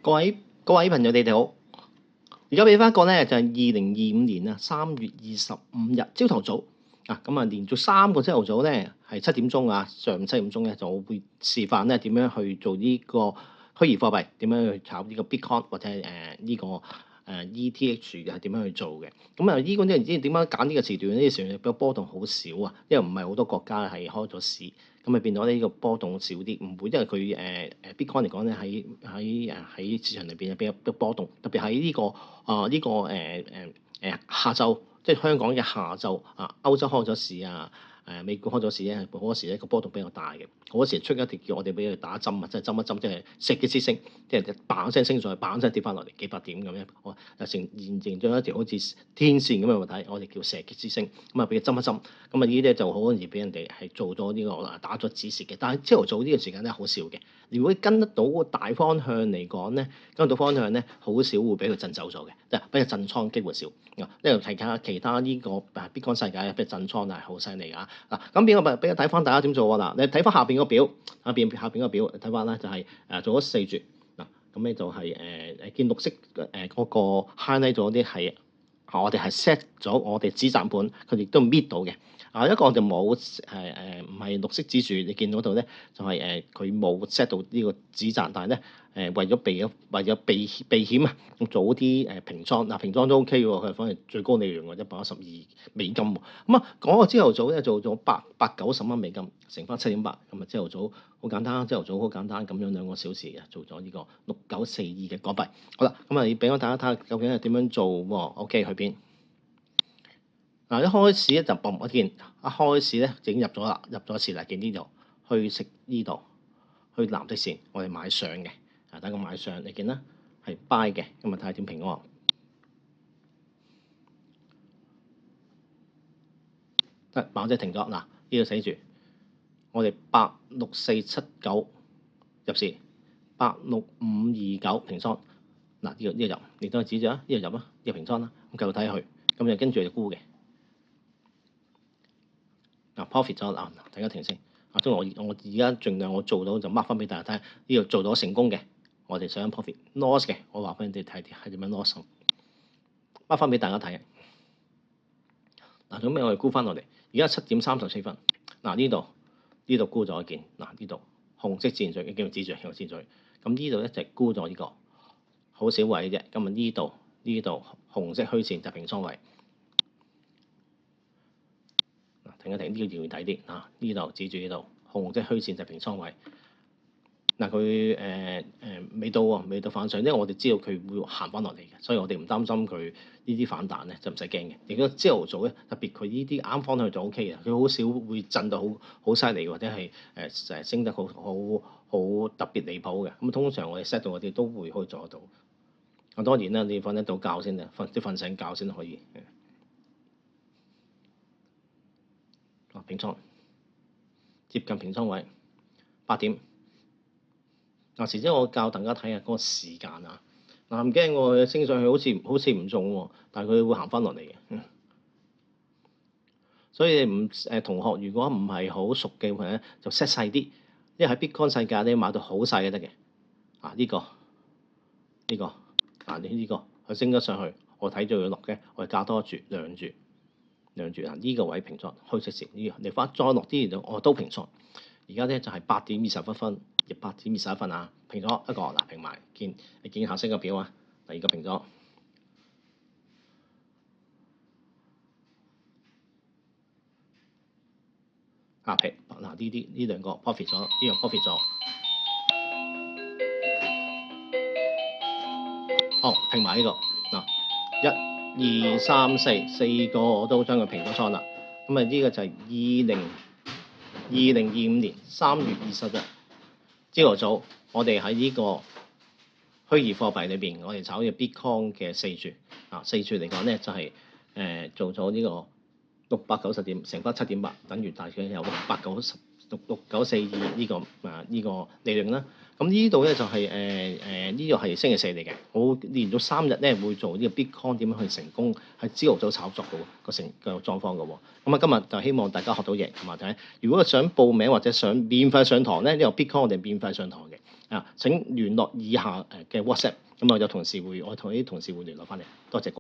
各位朋友，你哋好。而家俾翻一個咧，就係2025年3月25日朝頭早啊，咁啊連續3個朝頭早咧係7點鐘啊，上午7點鐘咧就我會示範咧點樣去做呢個虛擬貨幣，點樣去炒呢個 Bitcoin 或者係呢個ETH 係點樣去做嘅。咁啊，呢個啲人知點解揀呢個時段？呢個時段比較波動好少啊，因為唔係好多國家係開咗市。咁咪變咗呢個波動少啲，唔會因為佢Bitcoin 嚟講咧喺市場裏邊比較波動，特別喺下晝，即係香港嘅下晝啊，歐洲開咗市啊，美國開咗市咧，好多時咧個波動比較大嘅，好多時出一條叫我哋俾佢打針啊，即係針一針，即係石擊之星，即係嘭聲升上去，嘭聲跌翻落嚟幾百點咁樣，我現咗一條好似天線咁嘅物體，我哋叫石擊之星，咁啊俾佢針一針，咁啊呢啲就好容易俾人哋係做咗呢個打咗指示嘅。但係朝頭早呢個時間咧好少嘅，如果跟得到個大方向嚟講咧，跟到方向咧好少會俾佢震走咗嘅，即係俾佢震倉機會少。因為其他呢個Bitcoin世界譬如震倉係好犀利㗎嗱。咁俾我睇翻大家點做喎嗱，你睇翻下邊個表，下邊個表睇翻咧就係做咗4注嗱，咁咧就係見綠色嗰個 highlight 咗啲係我哋係 set 咗我哋止賺盤，佢亦都搣到嘅。一個我就冇唔係綠色指數，你見到度咧就係佢冇 set 到呢個止賺，但係咧為咗避險啊，做啲平倉嗱，平倉都 OK 喎，佢反而最高利潤喎112美金喎。咁啊，嗰個朝頭早咧做咗890蚊美金，乘翻7.8，咁啊朝頭早好簡單，朝頭早好簡單咁樣2個小時啊做咗呢個6942嘅港幣。好啦，咁啊你俾我大家睇下究竟係點樣做喎 ？OK 去邊？嗱，一開始咧就嘣一見，一開始咧已經入咗啦，入咗次啦，見呢度去食呢度，去藍色線，我哋買上嘅，等我買上，你見啦，係 buy 嘅，咁啊睇下點評喎，得馬仔停咗，嗱呢度寫住，我哋86479入市，86529平倉，嗱呢個入，你都係指住啊，呢個入啊，呢個平倉啦，咁繼續睇佢，咁就跟住就沽嘅。profit 咗嗱，大家停先。中我而家盡量我做到就 mark 翻俾大家睇，呢度做到成功嘅，我哋想 profit。loss 嘅，我話俾你哋睇係點樣 loss。mark 翻俾大家睇。嗱，咁咩我哋沽翻落嚟，而家7點34分。嗱呢度沽咗一件，嗱呢度紅色箭嘴，叫做指住紅箭嘴。咁呢度咧就沽咗呢個，好少位嘅啫。咁啊呢度紅色虛線就平倉位。停一停，呢個要睇啲啊！呢度指住呢度紅色虛線就平倉位。嗱佢未到喎，未到反上，因為我哋知道佢會行翻落嚟嘅，所以我哋唔擔心佢呢啲反彈咧，就唔使驚嘅。如果朝頭早咧，特別佢呢啲啱方向就 O K 嘅，佢好少會震到好犀利，或者係升得好特別離譜嘅。咁通常我哋 set 到我哋都會可以做得到。咁當然啦，你瞓得到覺先啊，瞓醒覺先可以。平倉接近平倉位8點。嗱，遲啲我教大家睇下嗰個時間啊。嗱唔驚喎，升上去好似唔中喎，但係佢會行翻落嚟嘅。所以同學如果唔係好熟嘅話咧，就 set 細啲，因為喺 Bitcoin 世界你買到好細嘅得嘅。呢個佢升咗上去，我睇住佢落嘅，我哋加多一注兩注。啊！呢個位平倉，虛息線呢個，你翻再落啲就我都平倉。而家咧就係8點21分，亦8點21分啊！平咗一個嗱，平埋你見下升個表啊，第二個平咗平嗱呢兩個 profit 咗，呢樣 profit 咗。平埋呢個嗱1、2、3、4個我都將佢平咗倉啦。咁啊呢個就係2025年3月20日朝頭早，我哋喺呢個虛擬貨幣裏邊，我哋炒嘅 Bitcoin 嘅4注4注嚟講咧就係做咗呢個690點，乘翻7.8，等於大概有6942呢個利潤啦。咁呢度咧就係呢個係星期四嚟嘅，我連續3日咧會做呢個 Bitcoin 點樣去成功喺朝頭早炒作嘅個狀況嘅喎。咁啊今日就希望大家學到嘢同埋睇，如果想報名或者想免費上堂咧，呢個 Bitcoin 我哋免費上堂嘅。請聯絡以下嘅 WhatsApp，咁我有同事會，我同啲同事會聯絡翻你。多謝各位。